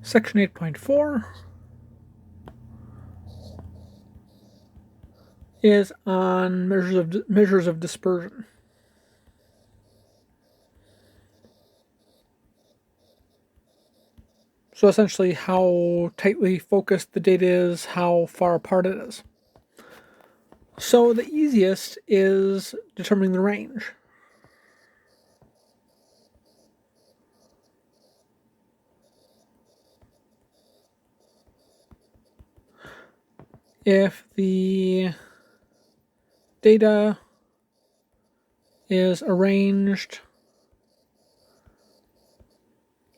Section 8.4 is on measures of dispersion. So essentially how tightly focused the data is, how far apart it is. So the easiest is determining the range. If the data is arranged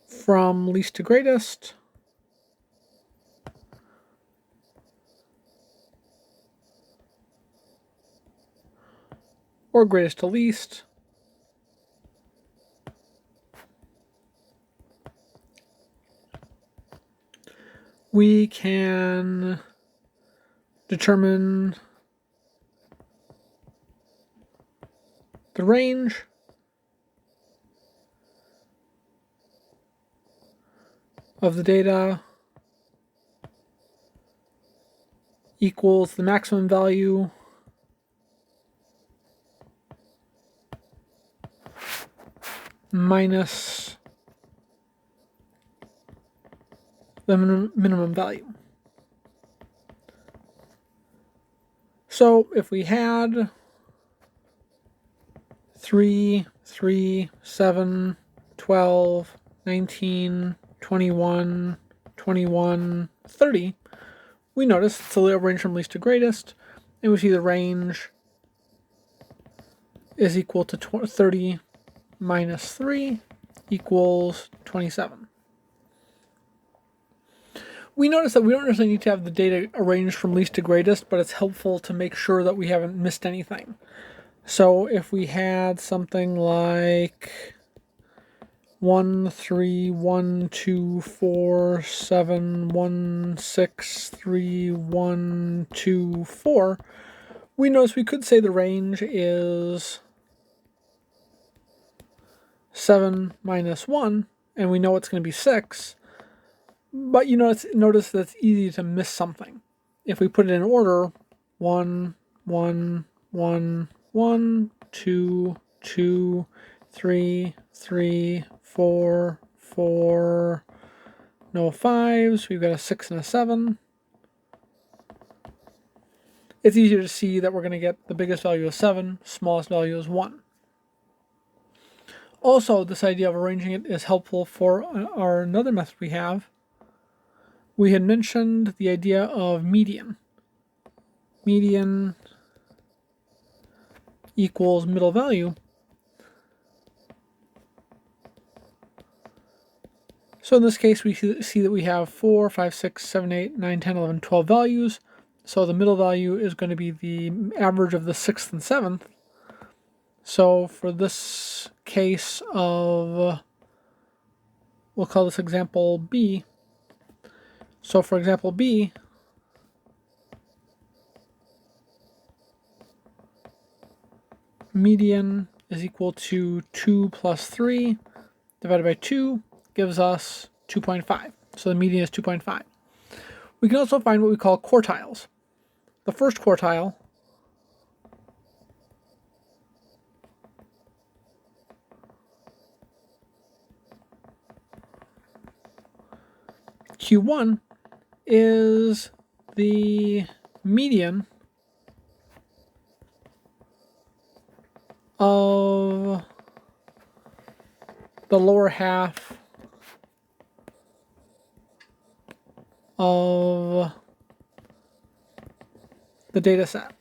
from least to greatest, or greatest to least, we can determine the range of the data equals the maximum value minus the minimum value. So if we had 3, 3, 7, 12, 19, 21, 21, 30, we notice it's a range from least to greatest, and we see the range is equal to 30 minus 3 equals 27. We notice that we don't necessarily need to have the data arranged from least to greatest, but it's helpful to make sure that we haven't missed anything. So if we had something like 1, 3, 1, 2, 4, 7, 1, 6, 3, 1, 2, 4, we notice we could say the range is 7 minus 1, and we know it's going to be 6. But you notice that it's easy to miss something. If we put it in order, 1, 1, 1, 1, 2, 2, 3, 3, 4, 4, no 5s, we've got a 6 and a 7. It's easier to see that we're going to get the biggest value is 7, smallest value is 1. Also, this idea of arranging it is helpful for another method we have. We had mentioned the idea of median. Median equals middle value. So in this case, we see that we have 4, 5, 6, 7, 8, 9, 10, 11, 12 values. So the middle value is going to be the average of the 6th and 7th. So for this case of, we'll call this example B. So for example B, median is equal to 2 plus 3 divided by 2 gives us 2.5. So the median is 2.5. We can also find what we call quartiles. The first quartile Q1 is the median of the lower half of the data set.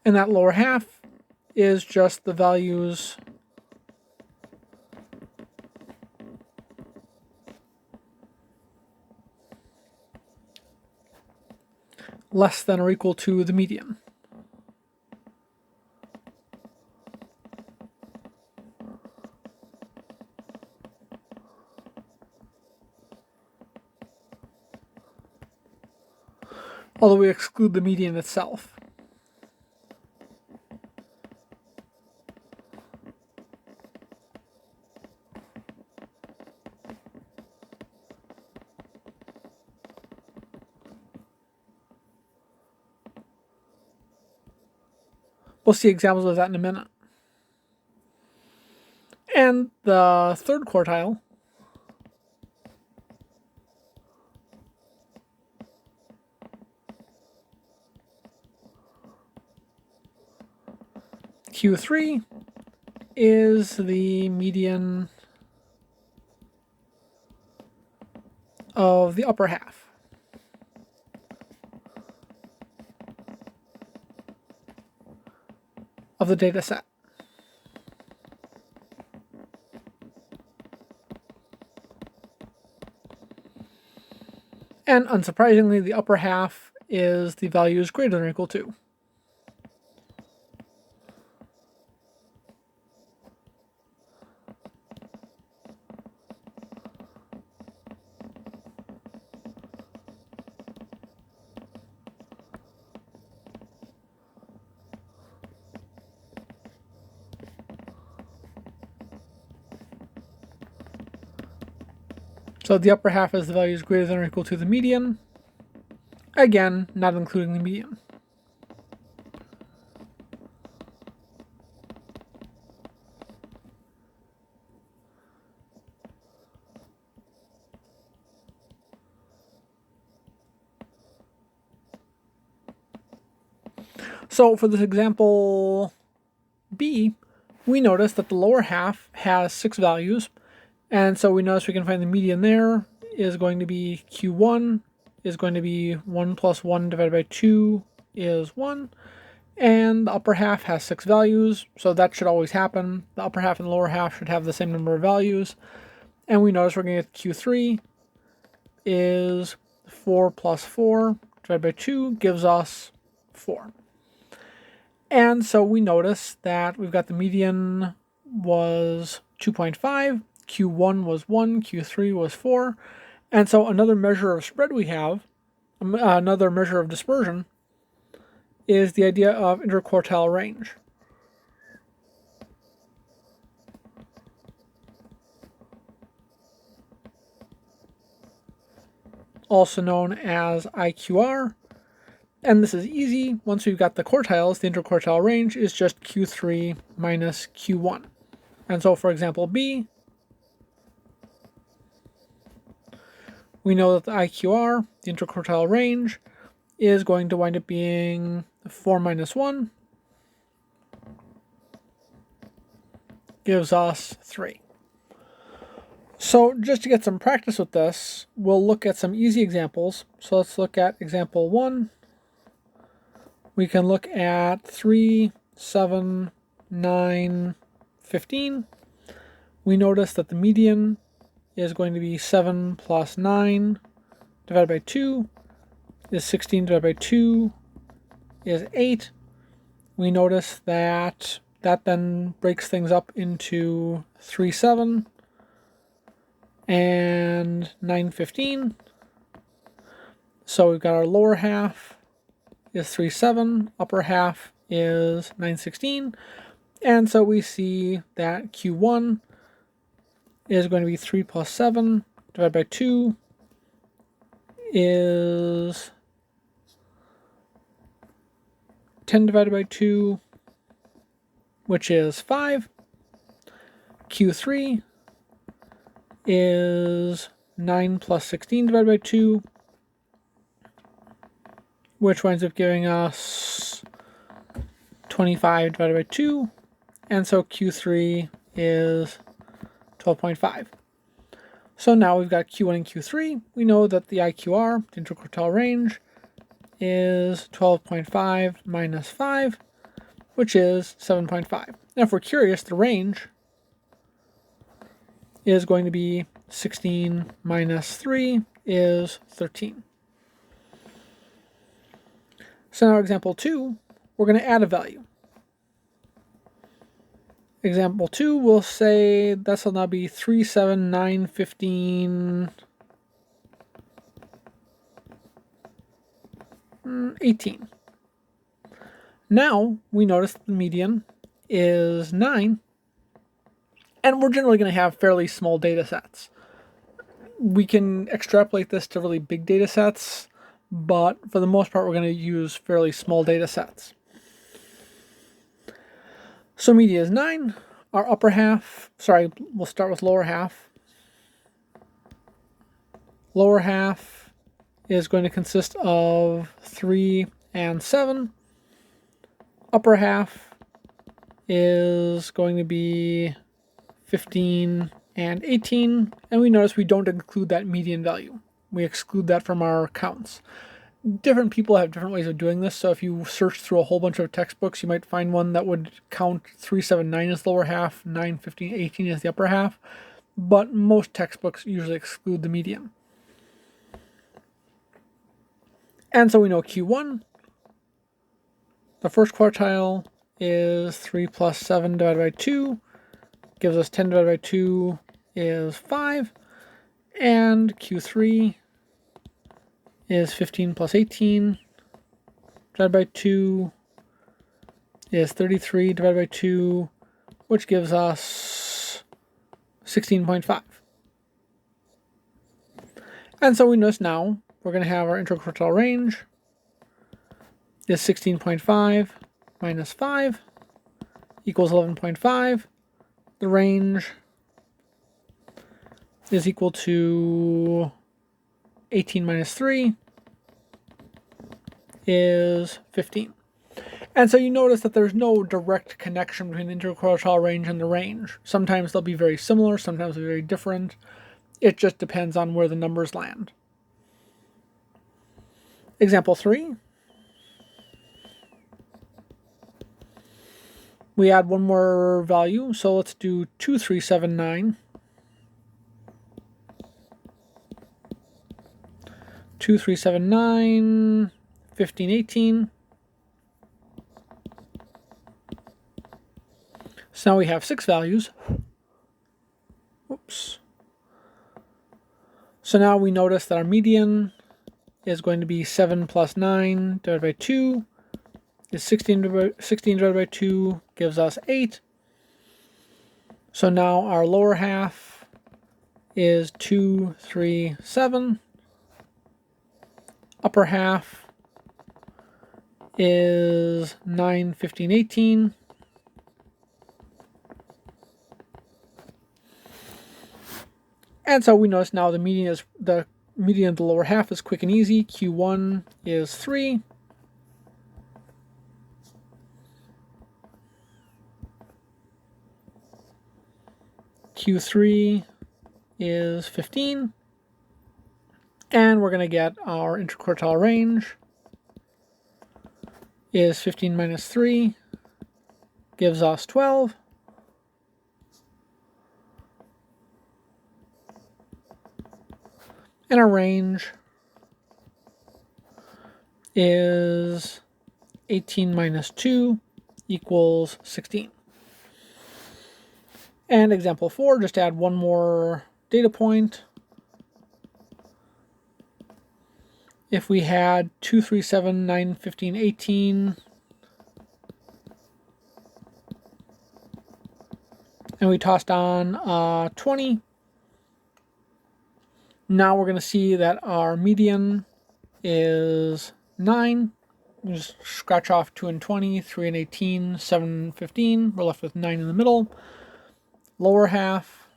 And that lower half is just the values less than or equal to the median. Although we exclude the median itself. We'll see examples of that in a minute. And the third quartile Q3 is the median of the upper half. Of the data set. And unsurprisingly, the upper half is the values greater than or equal to. So the upper half is the values greater than or equal to the median. Again, not including the median. So for this example B, we notice that the lower half has 6 values. And so we notice we can find the median there is going to be Q1 is going to be 1 plus 1 divided by 2 is 1. And the upper half has 6 values, so that should always happen. The upper half and the lower half should have the same number of values. And we notice we're going to get Q3 is 4 plus 4 divided by 2 gives us 4. And so we notice that we've got the median was 2.5. Q1 was 1, Q3 was 4, and so another measure of spread we have, another measure of dispersion, is the idea of interquartile range. Also known as IQR, and this is easy. Once we've got the quartiles, the interquartile range is just Q3 minus Q1. And so for example B, we know that the IQR, the interquartile range, is going to wind up being 4 minus 1, gives us 3. So just to get some practice with this, we'll look at some easy examples. So let's look at example 1. We can look at 3, 7, 9, 15. We notice that the median is going to be 7 plus 9 divided by 2 is 16 divided by 2 is 8. We notice that that then breaks things up into 3, 7 and 9, 15. So we've got our lower half is 3, 7, upper half is 9, 16. And so we see that Q1 is going to be 3 plus 7 divided by 2 is 10 divided by 2, which is 5. Q3 is 9 plus 16 divided by 2, which winds up giving us 25 divided by 2. And so Q3 is 12.5. So now we've got Q1 and Q3. We know that the IQR, the interquartile range, is 12.5 minus 5, which is 7.5. Now if we're curious, the range is going to be 16 minus 3 is 13. So now example 2, we're going to add a value. Example 2, we'll say this will now be 3, 7, 9, 15, 18. Now we notice the median is 9, and we're generally going to have fairly small data sets. We can extrapolate this to really big data sets, but for the most part we're going to use fairly small data sets. So median is 9. Our upper half, sorry, we'll start with lower half. Lower half is going to consist of 3 and 7. Upper half is going to be 15 and 18. And we notice we don't include that median value. We exclude that from our counts. Different people have different ways of doing this, so if you search through a whole bunch of textbooks, you might find one that would count 3, 7, 9 as the lower half, 9, 15, 18 as the upper half, but most textbooks usually exclude the median. And so we know Q1, the first quartile, is 3 plus 7 divided by 2, gives us 10 divided by 2 is 5, and Q3 is 15 plus 18 divided by 2 is 33 divided by 2, which gives us 16.5. And so we notice now we're going to have our interquartile range is 16.5 minus 5 equals 11.5. The range is equal to 18 minus 3 is 15. And so you notice that there's no direct connection between the interquartile range and the range. Sometimes they'll be very similar, sometimes they'll be very different. It just depends on where the numbers land. Example 3. We add one more value, so let's do 2379. 2379, 1518. So now we have 6 values. Oops. So now we notice that our median is going to be 7 plus 9 divided by 2 is 16 divided by 2 gives us 8. So now our lower half is 2, 3, 7. Upper half is 9, 15, 18. And so we notice now the median of the lower half is quick and easy. Q1 is 3. Q3 is 15. And we're going to get our interquartile range is 15 minus 3 gives us 12. And our range is 18 minus 2 equals 16. And example 4, just add one more data point. If we had 2, 3, 7, 9, 15, 18, and we tossed on 20, now we're going to see that our median is 9. Just scratch off 2 and 20, 3 and 18, 7 and 15. We're left with 9 in the middle. Lower half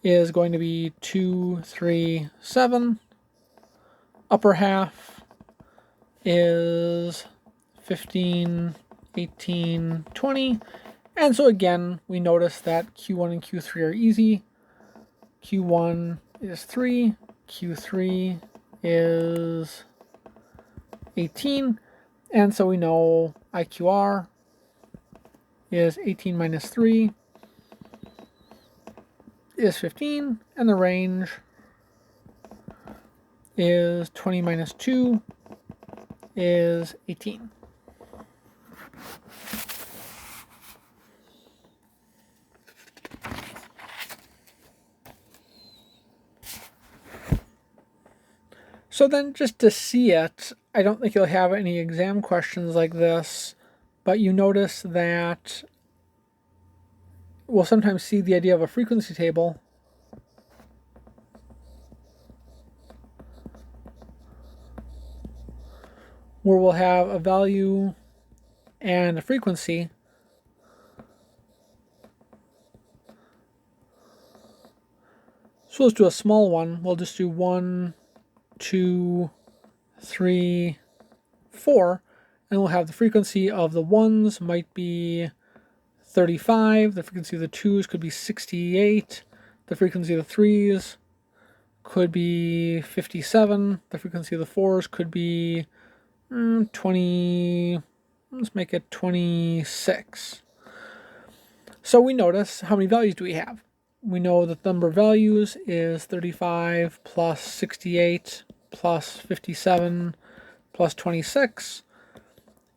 is going to be 2, 3, 7. Upper half is 15, 18, 20. And so again, we notice that Q1 and Q3 are easy. Q1 is 3, Q3 is 18, and so we know IQR is 18 minus 3 is 15, and the range is 20 minus 2 is 18. So then just to see it, I don't think you'll have any exam questions like this, but you notice that we'll sometimes see the idea of a frequency table. Where we'll have a value and a frequency, So let's do a small one. We'll just do 1, 2, 3, 4, and we'll have the frequency of the 1s might be 35, the frequency of the 2s could be 68, the frequency of the 3s could be 57, the frequency of the 4s could be 20, let's make it 26. So we notice how many values do we have. We know that the number of values is 35 plus 68 plus 57 plus 26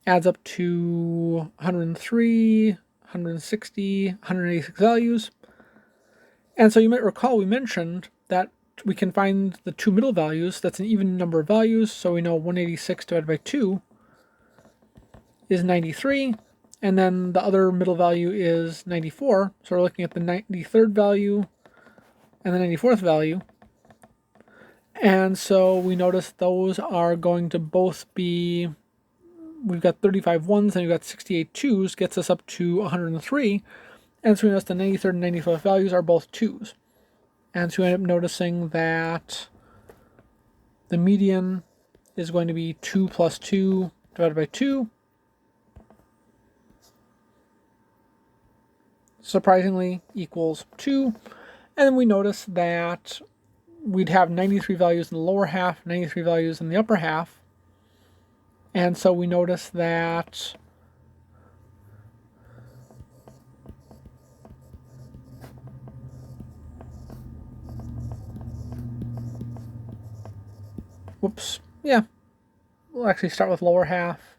adds up to 103, 160, 186 values. And so you might recall we mentioned that we can find the two middle values. That's an even number of values, so we know 186 divided by 2 is 93, and then the other middle value is 94, so we're looking at the 93rd value and the 94th value. And so we notice those are going to both be, we've got 35 1s and we've got 68 2s, gets us up to 103, and so we notice the 93rd and 94th values are both 2s. And so we end up noticing that the median is going to be 2 plus 2 divided by 2. Surprisingly equals 2. And then we notice that we'd have 93 values in the lower half, 93 values in the upper half. And so we notice that we'll actually start with lower half.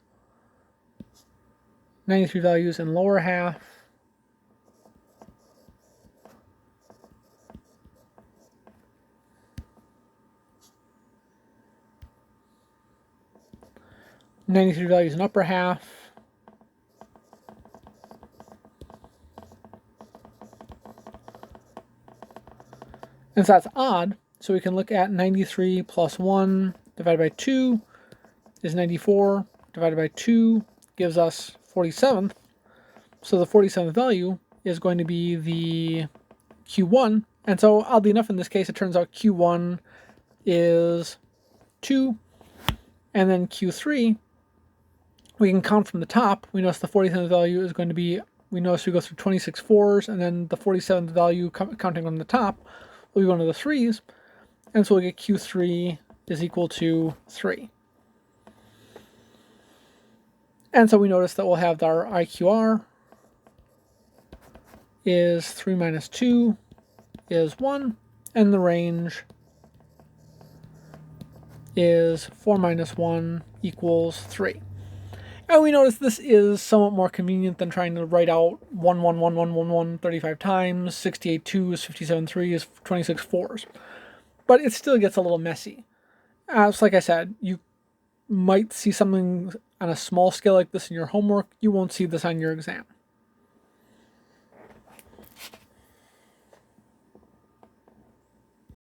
93 values in lower half. '93 values in upper half. And so that's odd. So we can look at 93 plus 1 divided by 2 is 94, divided by 2 gives us 47th. So the 47th value is going to be the Q1. And so oddly enough, in this case, it turns out Q1 is 2. And then Q3, we can count from the top. We notice the 47th value is going to be, we notice we go through 26 4s, and then the 47th value counting from the top will be one of the 3s. And so we'll get Q3 is equal to 3. And so we notice that we'll have our IQR is 3 minus 2 is 1, and the range is 4 minus 1 equals 3. And we notice this is somewhat more convenient than trying to write out 1, 1, 1, 1, 1, 1 35 times, 68 2s, 57 3s, 26 4s. But it still gets a little messy. So like I said, you might see something on a small scale like this in your homework. You won't see this on your exam.